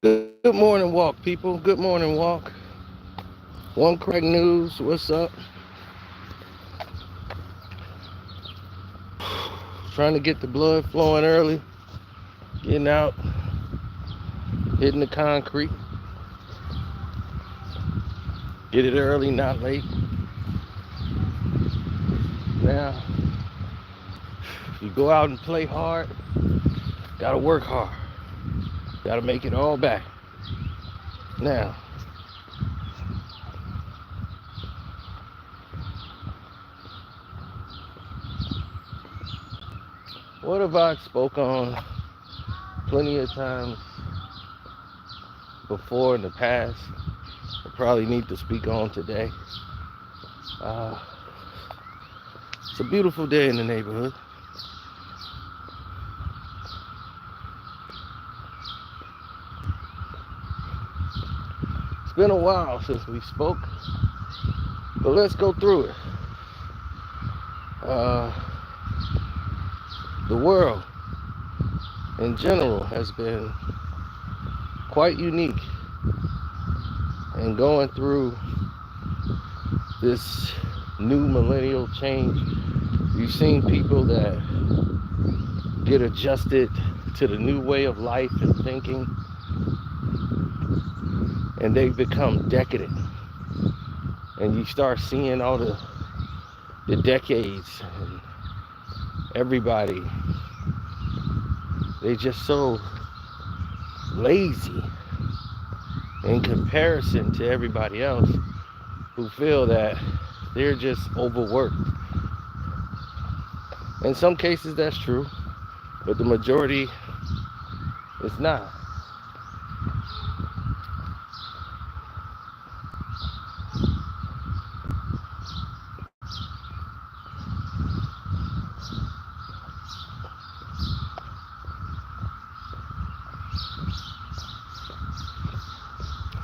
Good morning, walk people. Good morning, walk. One Craig News. What's up? Trying to get the blood flowing early. Getting out, hitting the concrete. Get it early, not late. Now, you go out and play hard. Gotta work hard. Gotta make it all back. Now, what have I spoke on plenty of times before in the past? I probably need to speak on today. Uh, it's a beautiful day in the neighborhood. It's been a while since we spoke, but let's go through it. Uh, the world in general has been quite unique and going through this new millennial change. You've seen people that get adjusted to the new way of life and thinking, and they become decadent. And you start seeing all the decades and everybody, they just so lazy in comparison to everybody else who feel that they're just overworked. In some cases that's true, but the majority is not.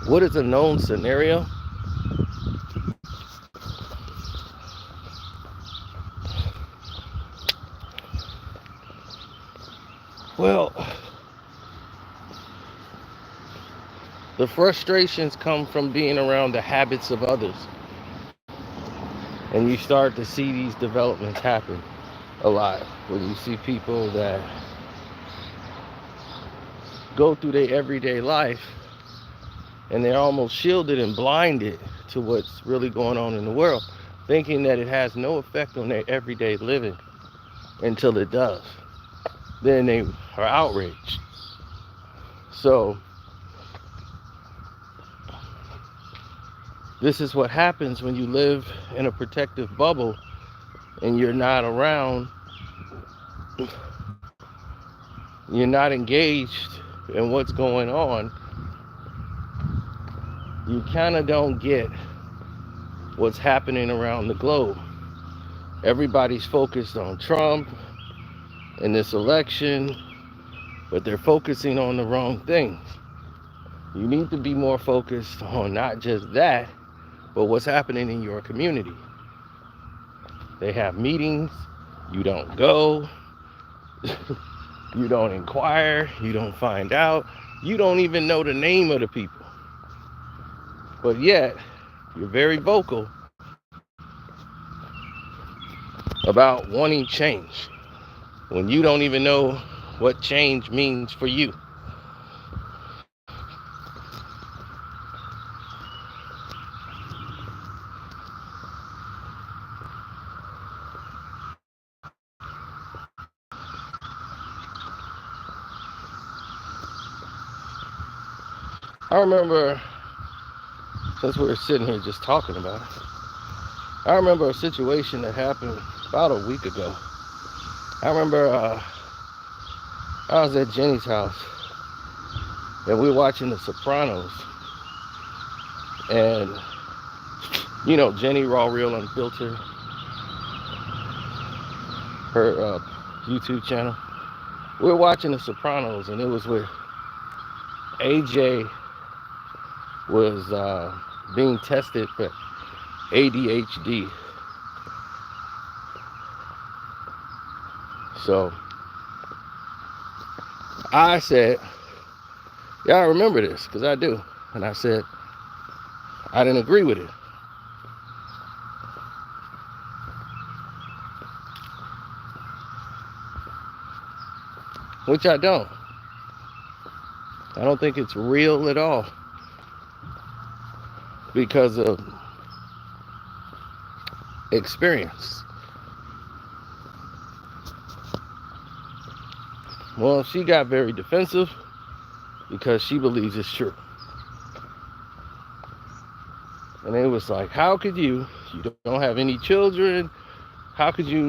What is a known scenario? Well, the frustrations come from being around the habits of others. And you start to see these developments happen a lot. When you see people that go through their everyday life and they're almost shielded and blinded to what's really going on in the world, thinking that it has no effect on their everyday living until it does. Then they are outraged. So this is what happens when you live in a protective bubble and you're not around, you're not engaged in what's going on. You kind of don't get what's happening around the globe. Everybody's focused on Trump and this election, but they're focusing on the wrong things. You need to be more focused on not just that, but what's happening in your community. They have meetings, you don't go, you don't inquire, you don't find out, you don't even know the name of the people. But yet, you're very vocal about wanting change when you don't even know what change means for you. I remember, since we were sitting here just talking about it, I remember a situation that happened about a week ago. I remember I was at Jenny's house and we were watching The Sopranos. And, you know, Jenny Raw Real Unfiltered, her YouTube channel. We were watching The Sopranos and it was where AJ was being tested for ADHD. So I said, Yeah, I remember this because I do. And I said, I didn't agree with it. Which I don't. I don't think it's real at all because of experience. Well, she got very defensive because she believes it's true. And it was like, how could you don't have any children, how could you,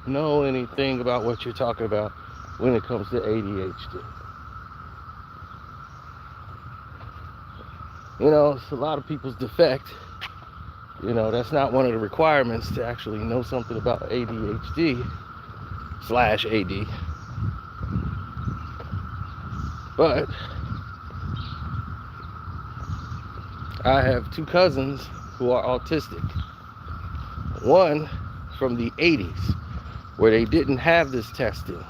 know anything about what you're talking about when it comes to ADHD? It's a lot of people's defect. That's not one of the requirements to actually know something about ADHD / AD. But I have 2 cousins who are autistic. One from the 80s, where they didn't have this testing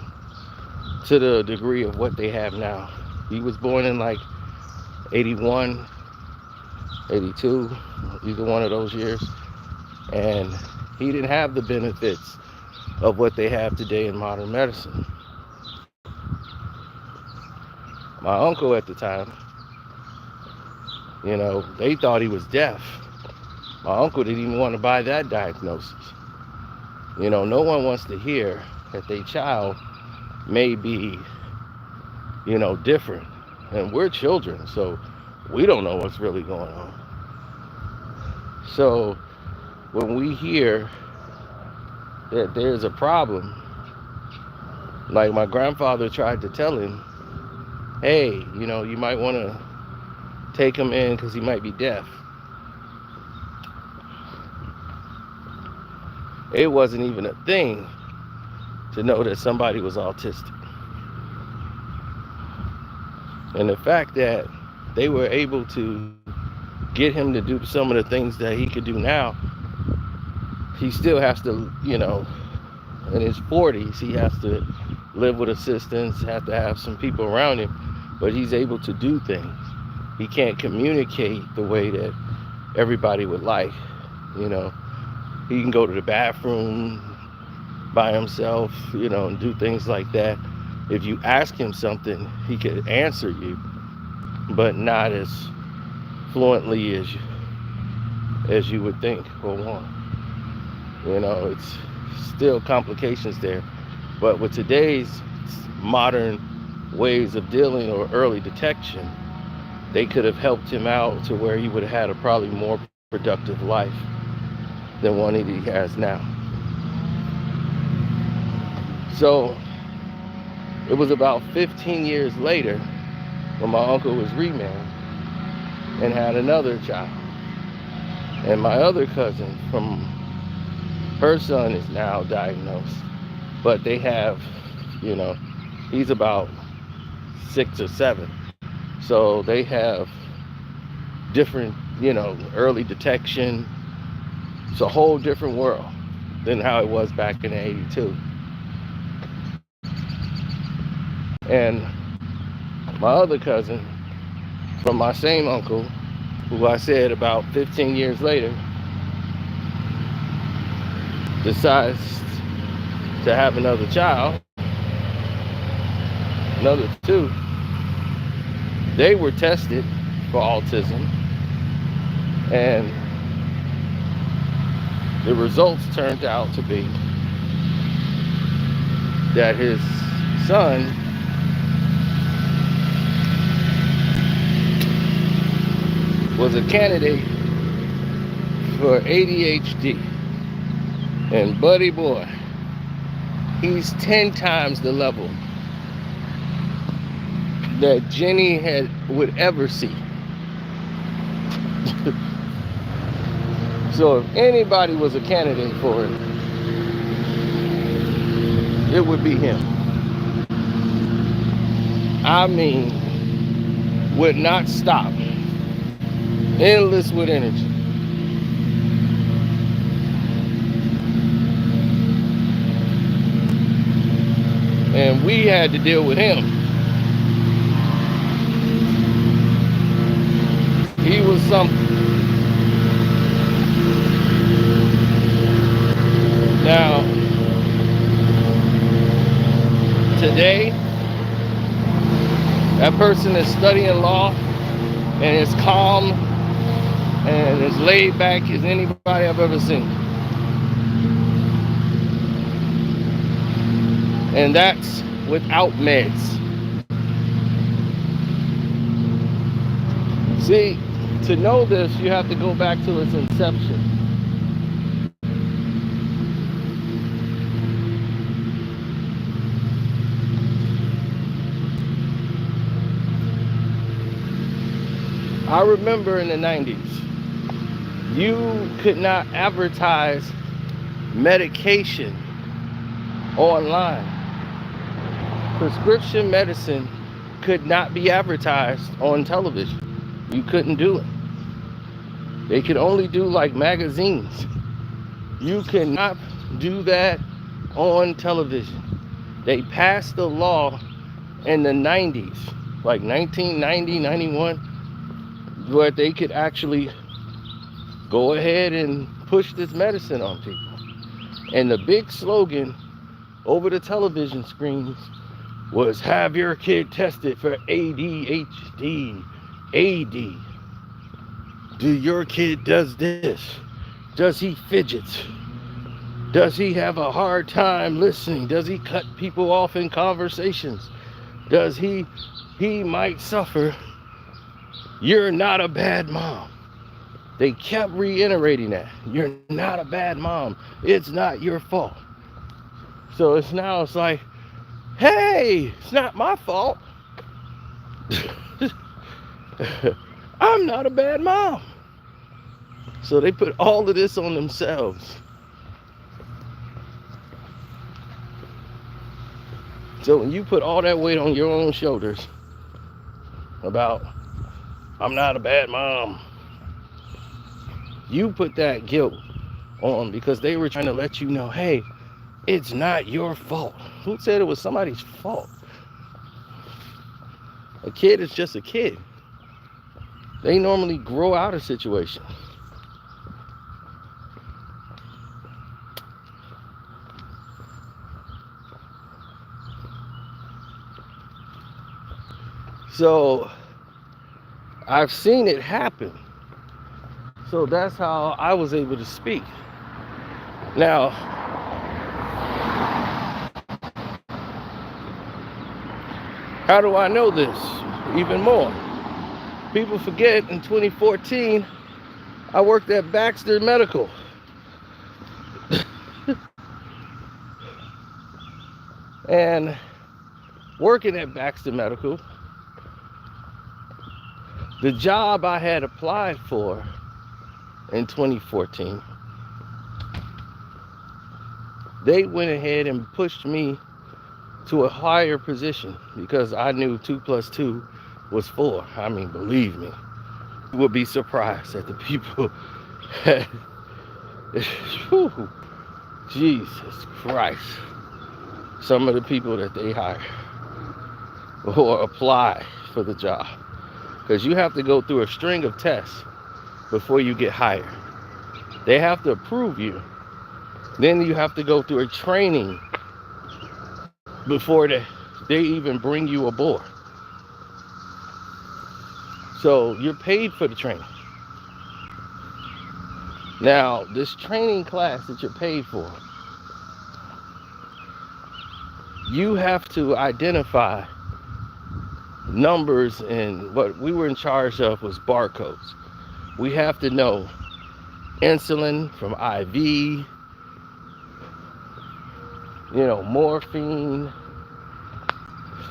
to the degree of what they have now. He was born in like 81, 82, either one of those years. And he didn't have the benefits of what they have today in modern medicine. My uncle at the time, they thought he was deaf. My uncle didn't even want to buy that diagnosis. No one wants to hear that their child may be, different. And we're children, so we don't know what's really going on. So when we hear that there's a problem, like my grandfather tried to tell him, hey, you might want to take him in because he might be deaf. It wasn't even a thing to know that somebody was autistic. And the fact that they were able to get him to do some of the things that he could do now, he still has to, in his 40s, he has to live with assistance, have to have some people around him, but he's able to do things. He can't communicate the way that everybody would like. He can go to the bathroom by himself, and do things like that. If you ask him something, he could answer you, but not as fluently as you would think or want. It's still complications there. But with today's modern ways of dealing or early detection, they could have helped him out to where he would have had a probably more productive life than one that he has now. So it was about 15 years later when my uncle was remarried and had another child. And my other cousin, from her son, is now diagnosed. But they have, he's about 6 or 7. So they have different, early detection. It's a whole different world than how it was back in '82. And my other cousin, from my same uncle, who I said about 15 years later, decides to have another child, another 2. They were tested for autism, and the results turned out to be that his son was a candidate for ADHD. And buddy boy, he's 10 times the level that Jenny would ever see. So if anybody was a candidate for it, it would be him. I mean, would not stop. Endless with energy. And we had to deal with him something. Now, today, that person is studying law and is calm and as laid back as anybody I've ever seen. And that's without meds. See, to know this, you have to go back to its inception. I remember in the 90s, you could not advertise medication online. Prescription medicine could not be advertised on television. You couldn't do it. They could only do like magazines. You cannot do that on television. They passed the law in the 90s, like 1990, 91, where they could actually go ahead and push this medicine on people. And the big slogan over the television screens was, have your kid tested for ADHD, AD. Do your kid does this? Does he fidgets? Does he have a hard time listening? Does he cut people off in conversations? Does he might suffer? You're not a bad mom. They kept reiterating that. You're not a bad mom. It's not your fault. So it's like, hey, it's not my fault. I'm not a bad mom. So they put all of this on themselves. So when you put all that weight on your own shoulders about, I'm not a bad mom, you put that guilt on because they were trying to let you know, hey, it's not your fault. Who said it was somebody's fault? A kid is just a kid. They normally grow out of situations. So I've seen it happen. So that's how I was able to speak. Now, how do I know this even more? People forget in 2014, I worked at Baxter Medical. And working at Baxter Medical, the job I had applied for in 2014, they went ahead and pushed me to a higher position because I knew 2 + 2 was 4. I mean, believe me, you would be surprised at the people. Jesus Christ. Some of the people that they hire or apply for the job. Because you have to go through a string of tests before you get hired. They have to approve you. Then you have to go through a training before they even bring you aboard. So you're paid for the training. Now, this training class that you're paid for, you have to identify numbers, and what we were in charge of was barcodes. We have to know insulin from IV, morphine.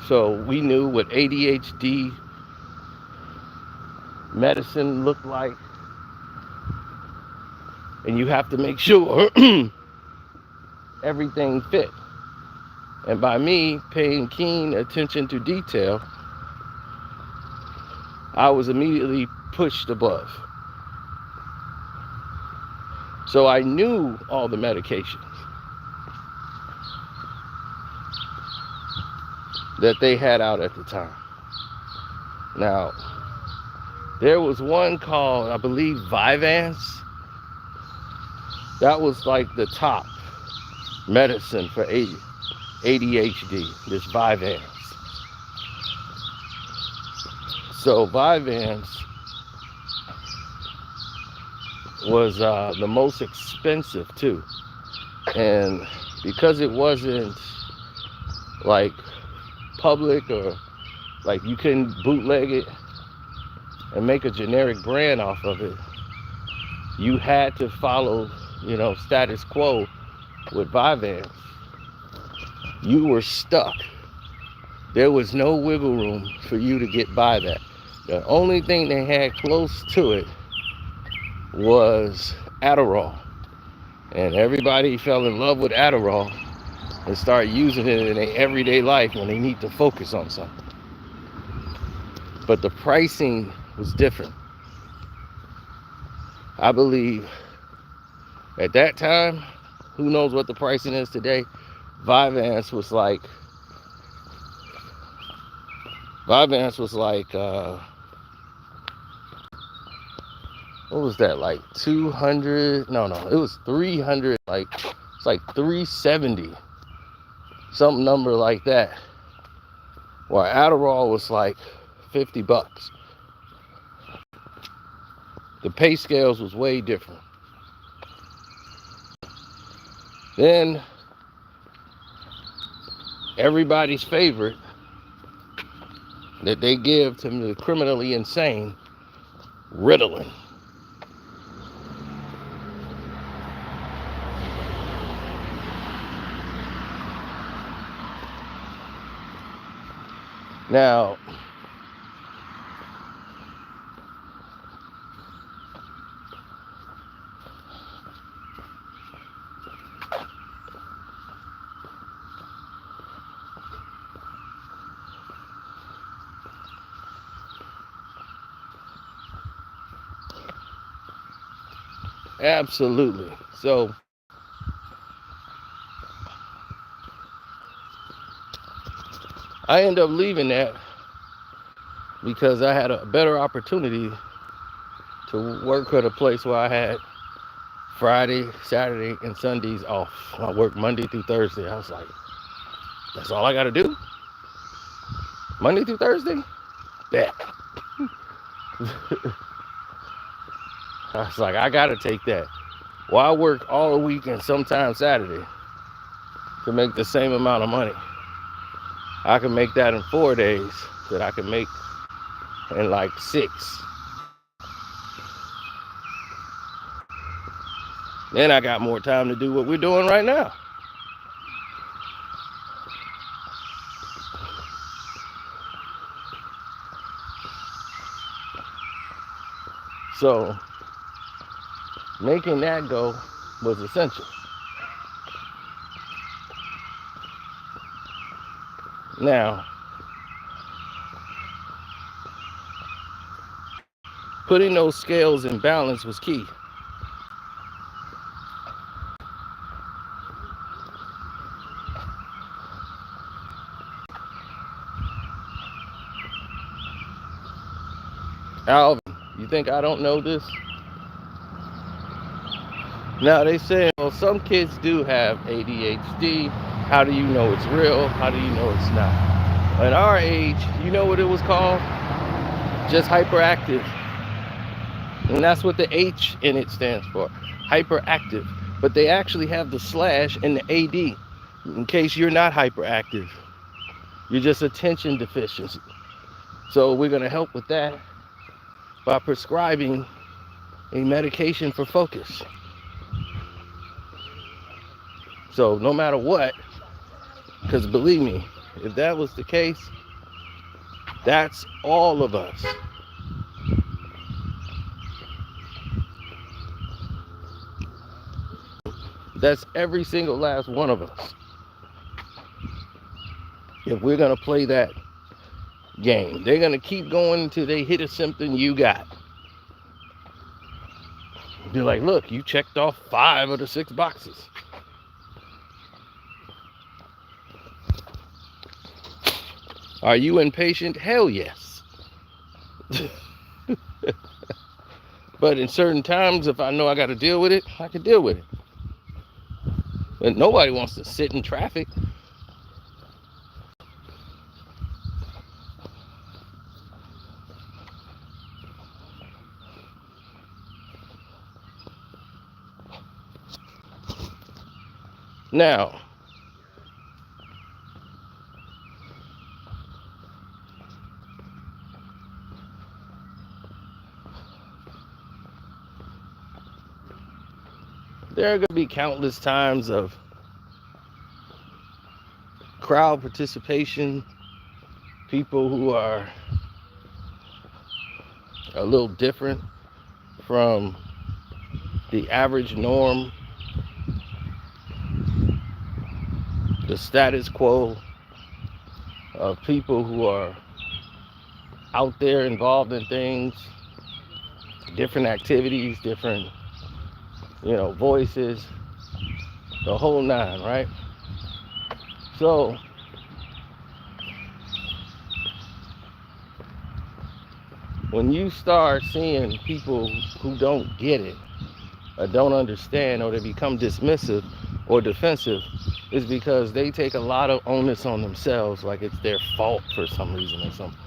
So we knew what ADHD medicine looked like. And you have to make sure everything fit. And by me paying keen attention to detail, I was immediately pushed above. So I knew all the medications that they had out at the time. Now, There was one called, I believe, Vyvanse. That was like the top medicine for ADHD, this Vyvanse. So Vyvanse was the most expensive too. And because it wasn't like public, or like you couldn't bootleg it and make a generic brand off of it, you had to follow, status quo with Vyvanse. You were stuck. There was no wiggle room for you to get by that. The only thing they had close to it was Adderall. And everybody fell in love with Adderall and started using it in their everyday life when they need to focus on something. But the pricing was different. I believe at that time, who knows what the pricing is today, Vyvanse was like what was that, like 200? No, it was 300, it's like 370, some number like that. While Adderall was like $50. The pay scales was way different. Then everybody's favorite that they give to the criminally insane, Ritalin. Now, absolutely. So I ended up leaving that because I had a better opportunity to work at a place where I had Friday, Saturday, and Sundays off. I worked Monday through Thursday. I was like, that's all I got to do? Monday through Thursday? Bet. I was like, I got to take that. Well, I work all the week and sometimes Saturday to make the same amount of money. I can make that in 4 days that I can make in like 6. Then I got more time to do what we're doing right now. So making that go was essential. Now, putting those scales in balance was key. Alvin, you think I don't know this? Now they say, well, some kids do have ADHD. How do you know it's real? How do you know it's not? At our age, you know what it was called? Just hyperactive. And that's what the H in it stands for, hyperactive. But they actually have the slash and the AD in case you're not hyperactive. You're just attention deficiency. So we're going to help with that by prescribing a medication for focus. So no matter what, because believe me, if that was the case, that's all of us. That's every single last one of us. If we're going to play that game, they're going to keep going until they hit a symptom you got. They're like, look, you checked off 5 of the 6 boxes. Are you impatient? Hell yes. But in certain times, if I know I got to deal with it, I can deal with it. But nobody wants to sit in traffic. Now, there are going to be countless times of crowd participation, people who are a little different from the average norm, the status quo of people who are out there involved in things, different activities, different, voices, the whole nine, right? So when you start seeing people who don't get it or don't understand, or they become dismissive or defensive, is because they take a lot of onus on themselves, like it's their fault for some reason or something.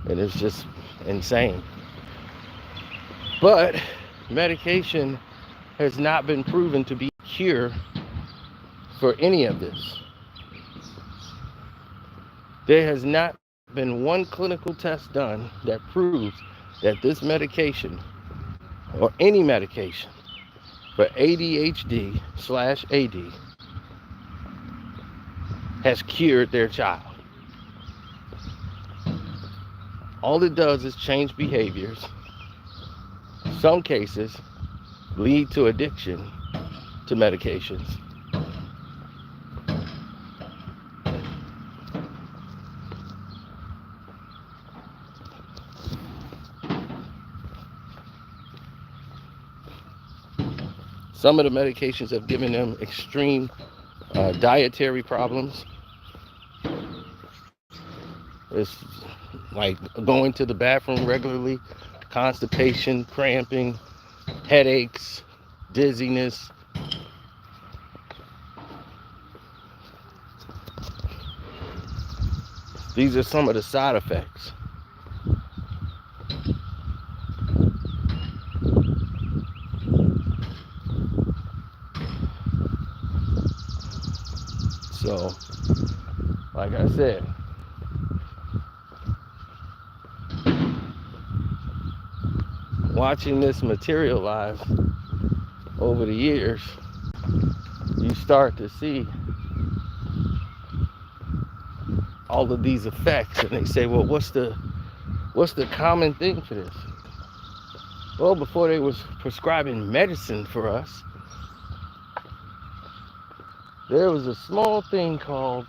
And it's just insane. But medication has not been proven to be a cure for any of this. There has not been one clinical test done that proves that this medication or any medication for ADHD/AD has cured their child. All it does is change behaviors. Some cases lead to addiction to medications. Some of the medications have given them extreme dietary problems. It's like going to the bathroom regularly, constipation, cramping, headaches, dizziness. These are some of the side effects. So, like I said, watching this materialize over the years, you start to see all of these effects, and they say, well, what's the common thing for this? Well, before they was prescribing medicine for us, there was a small thing called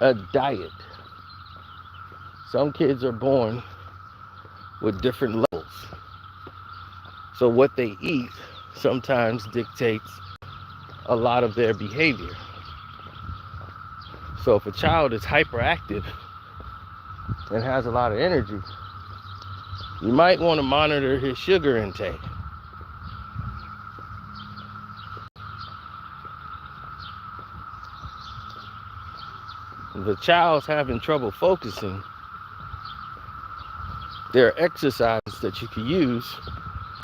a diet. Some kids are born with different levels. So what they eat sometimes dictates a lot of their behavior. So if a child is hyperactive and has a lot of energy, you might want to monitor his sugar intake. If the child's having trouble focusing, there are exercises that you can use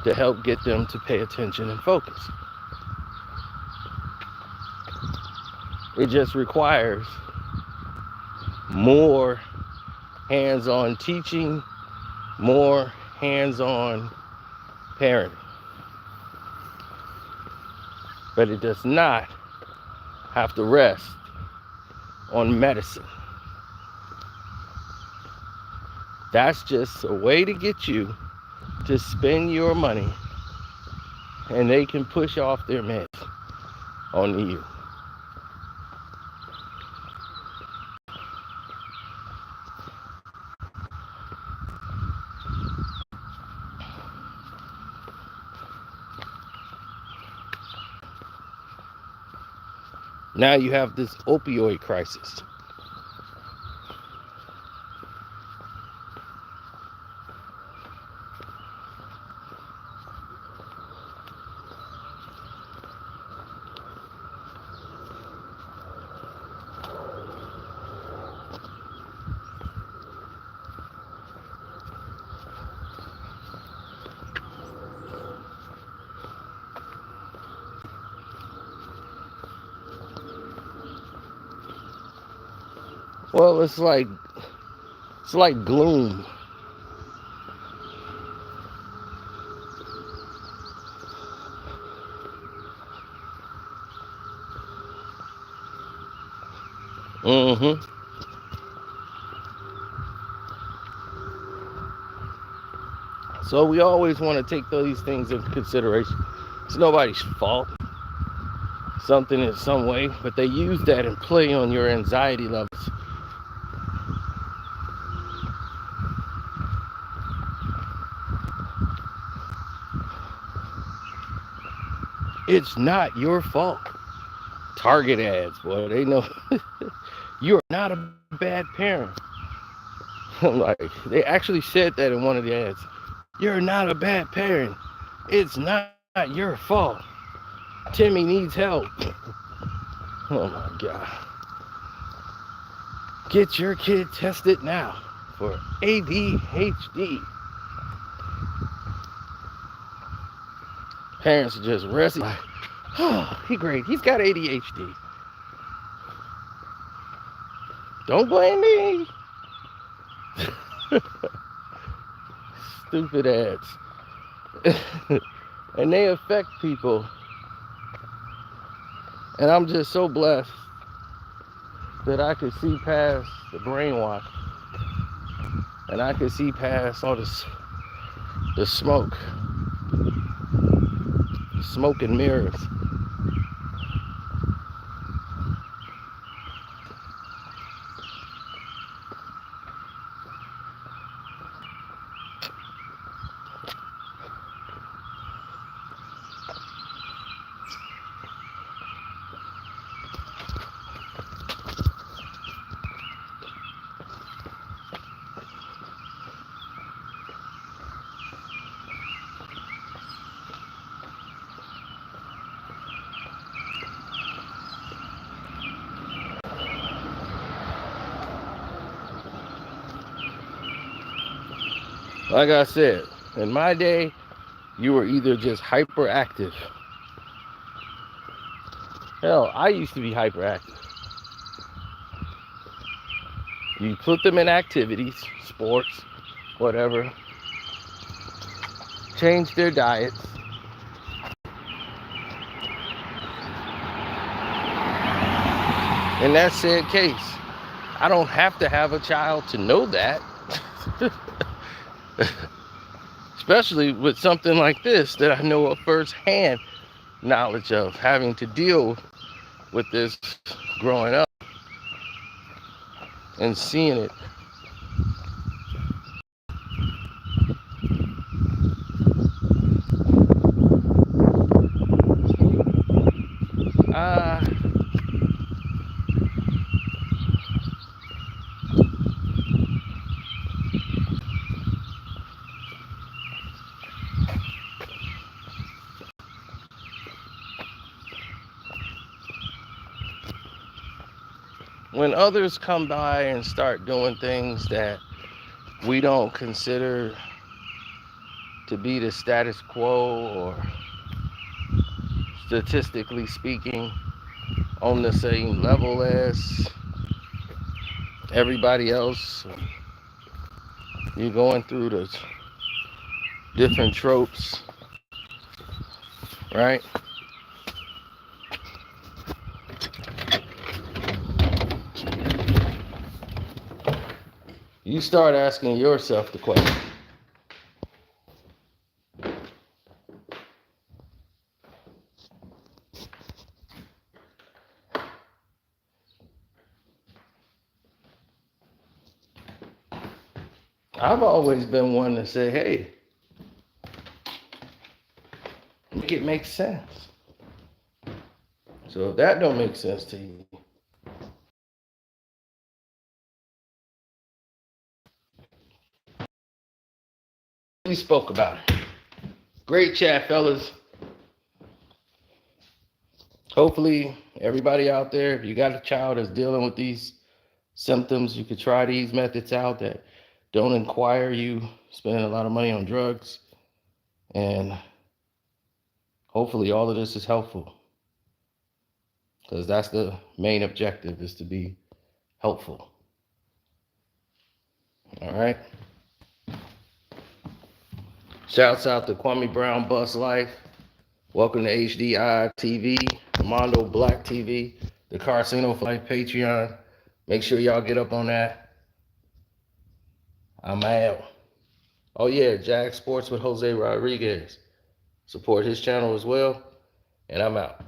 to help get them to pay attention and focus. It just requires more hands-on teaching, more hands-on parenting. But it does not have to rest on medicine. That's just a way to get you to spend your money, and they can push off their meds on you. Now you have this opioid crisis. Well, it's like gloom. Mm-hmm. So we always want to take these things into consideration. It's nobody's fault. Something in some way, but they use that and play on your anxiety levels. It's not your fault. Target ads, boy, they know. You're not a bad parent. I'm like, they actually said that in one of the ads. You're not a bad parent. It's not your fault. Timmy needs help. Oh my God. Get your kid tested now for ADHD. Parents are just resting. Like, oh, he great. He's got ADHD. Don't blame me. Stupid ads. And they affect people. And I'm just so blessed that I could see past the brainwash. And I could see past all this, the smoke and mirrors. Like I said, in my day, you were either just hyperactive. Hell, I used to be hyperactive. You put them in activities, sports, whatever, change their diets, in that said case, I don't have to have a child to know that. Especially with something like this that I know of firsthand knowledge of, having to deal with this growing up and seeing it. Uh, when others come by and start doing things that we don't consider to be the status quo or statistically speaking on the same level as everybody else, you're going through the different tropes, right? You start asking yourself the question. I've always been one to say, hey, make it make sense. So if that don't make sense to you, we spoke about it. Great chat, fellas. Hopefully, everybody out there, if you got a child that's dealing with these symptoms, you could try these methods out that don't require you spending a lot of money on drugs. And hopefully all of this is helpful, because that's the main objective, is to be helpful. All right. Shouts out to Kwame Brown Bus Life. Welcome to HDI TV, Mondo Black TV, the Carcino for Life Patreon. Make sure y'all get up on that. I'm out. Oh yeah, Jag Sports with Jose Rodriguez. Support his channel as well. And I'm out.